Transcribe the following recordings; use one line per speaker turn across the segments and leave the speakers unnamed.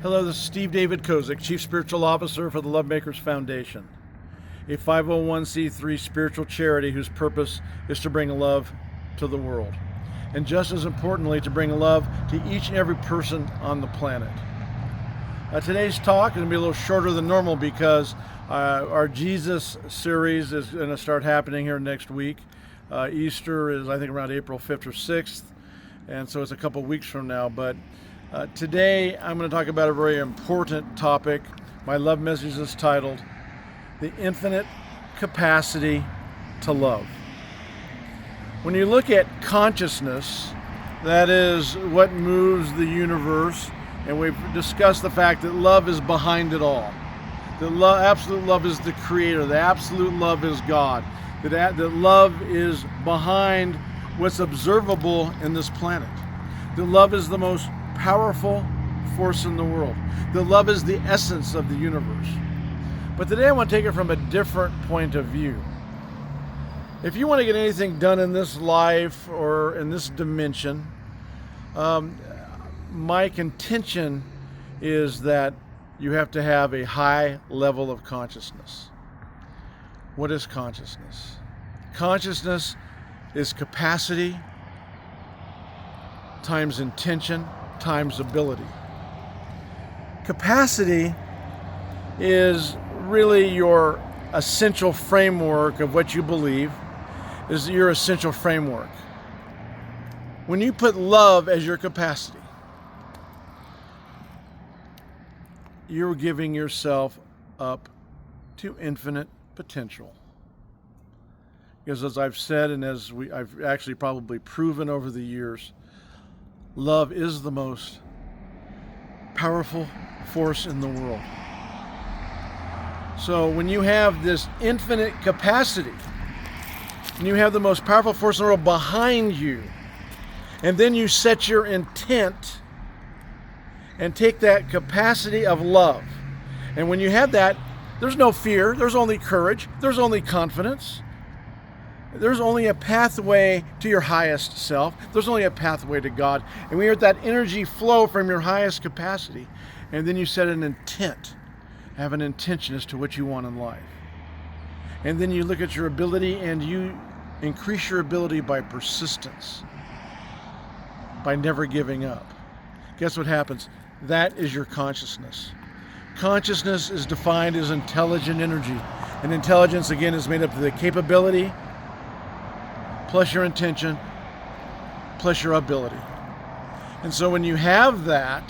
Hello, this is Steve David Kozik, Chief Spiritual Officer for the LoveMakers Foundation, a 501c3 spiritual charity whose purpose is to bring love to the world, and just as importantly, to bring love to each and every person on the planet. Today's talk is going to be a little shorter than normal because our Jesus series is going to start happening here next week. Easter is, I think, around April 5th or 6th, and so it's a couple weeks from now, but today I'm going to talk about a very important topic. My love message is titled, The Infinite Capacity to Love. When you look at consciousness, that is what moves the universe, and we've discussed the fact that love is behind it all. That absolute love is the creator, the absolute love is God, that love is behind what's observable in this planet. That love is the most powerful force in the world. That love is the essence of the universe. But today I want to take it from a different point of view. If you want to get anything done in this life or in this dimension, my contention is that you have to have a high level of consciousness. What is consciousness? Consciousness is capacity times intention times ability. Capacity is really your essential framework of what you believe, is your essential framework. When you put love as your capacity, you're giving yourself up to infinite potential. Because as I've said, and as I've actually probably proven over the years, love is the most powerful force in the world. So when you have this infinite capacity, and you have the most powerful force in the world behind you, and then you set your intent and take that capacity of love. And when you have that, there's no fear, there's only courage, there's only confidence. There's only a pathway to your highest self. There's only a pathway to God. And when you let that energy flow from your highest capacity, and then you set an intent, have an intention as to what you want in life. And then you look at your ability and you increase your ability by persistence, by never giving up. Guess what happens? That is your consciousness. Consciousness is defined as intelligent energy. And intelligence, again, is made up of the capability plus your intention, plus your ability. And so when you have that,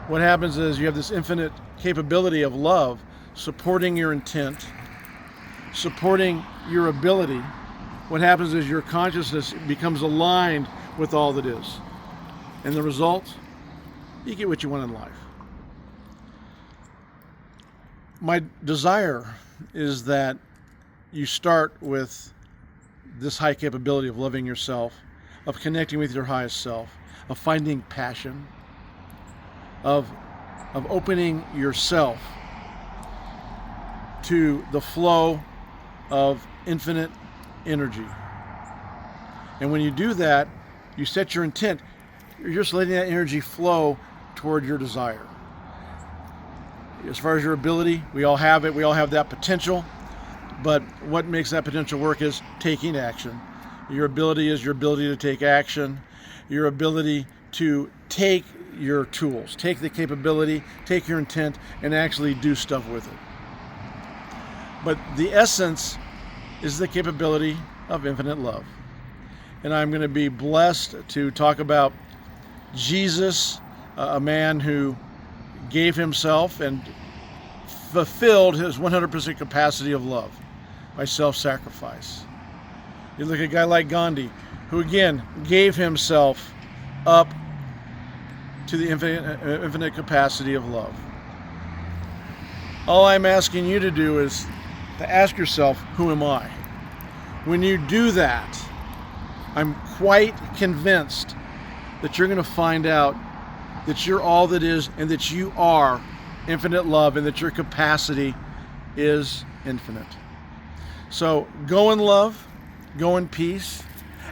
what happens is you have this infinite capability of love supporting your intent, supporting your ability. What happens is your consciousness becomes aligned with all that is. And the result, you get what you want in life. My desire is that you start with this high capability of loving yourself, of connecting with your highest self, of finding passion, of opening yourself to the flow of infinite energy. And when you do that, you set your intent. You're just letting that energy flow toward your desire. As far as your ability, we all have it. We all have that potential. But what makes that potential work is taking action. Your ability is your ability to take action. Your ability to take your tools, take the capability, take your intent, and actually do stuff with it. But the essence is the capability of infinite love. And I'm going to be blessed to talk about Jesus, a man who gave himself and fulfilled his 100% capacity of love by self-sacrifice. You look at a guy like Gandhi, who again gave himself up to the infinite capacity of love. All I'm asking you to do is to ask yourself, who am I? When you do that, I'm quite convinced that you're going to find out that you're all that is, and that you are infinite love, and that your capacity is infinite. So go in love, go in peace.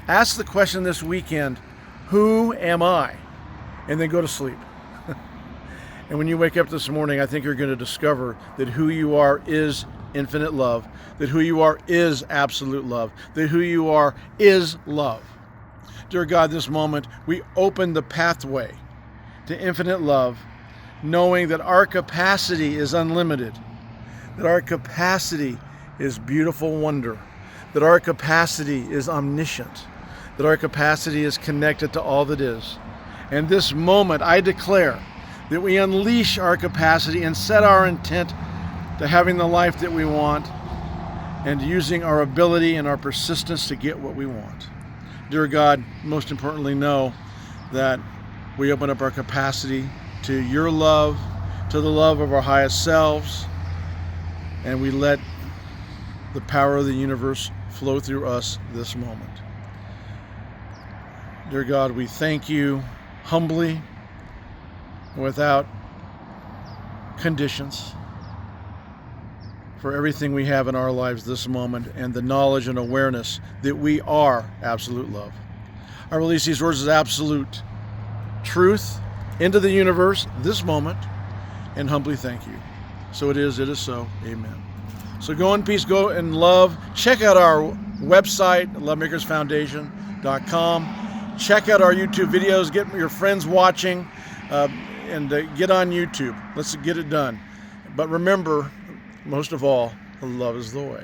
Ask the question this weekend, who am I? And then go to sleep. And when you wake up this morning, I think you're going to discover that who you are is infinite love, that who you are is absolute love, that who you are is love. Dear God, this moment, we open the pathway to infinite love, knowing that our capacity is unlimited, that our capacity is beautiful wonder, that our capacity is omniscient, that our capacity is connected to all that is. And this moment, I declare that we unleash our capacity and set our intent to having the life that we want and using our ability and our persistence to get what we want. Dear God, most importantly, know that we open up our capacity to your love, to the love of our highest selves, and we let the power of the universe flow through us this moment. Dear God, we thank you humbly, without conditions, for everything we have in our lives this moment and the knowledge and awareness that we are absolute love. I release these words as absolute truth into the universe this moment and humbly thank you. So it is so. Amen. So go in peace, go in love. Check out our website, LoveMakersFoundation.com. Check out our YouTube videos. Get your friends watching. And get on YouTube. Let's get it done. But remember, most of all, love is the way.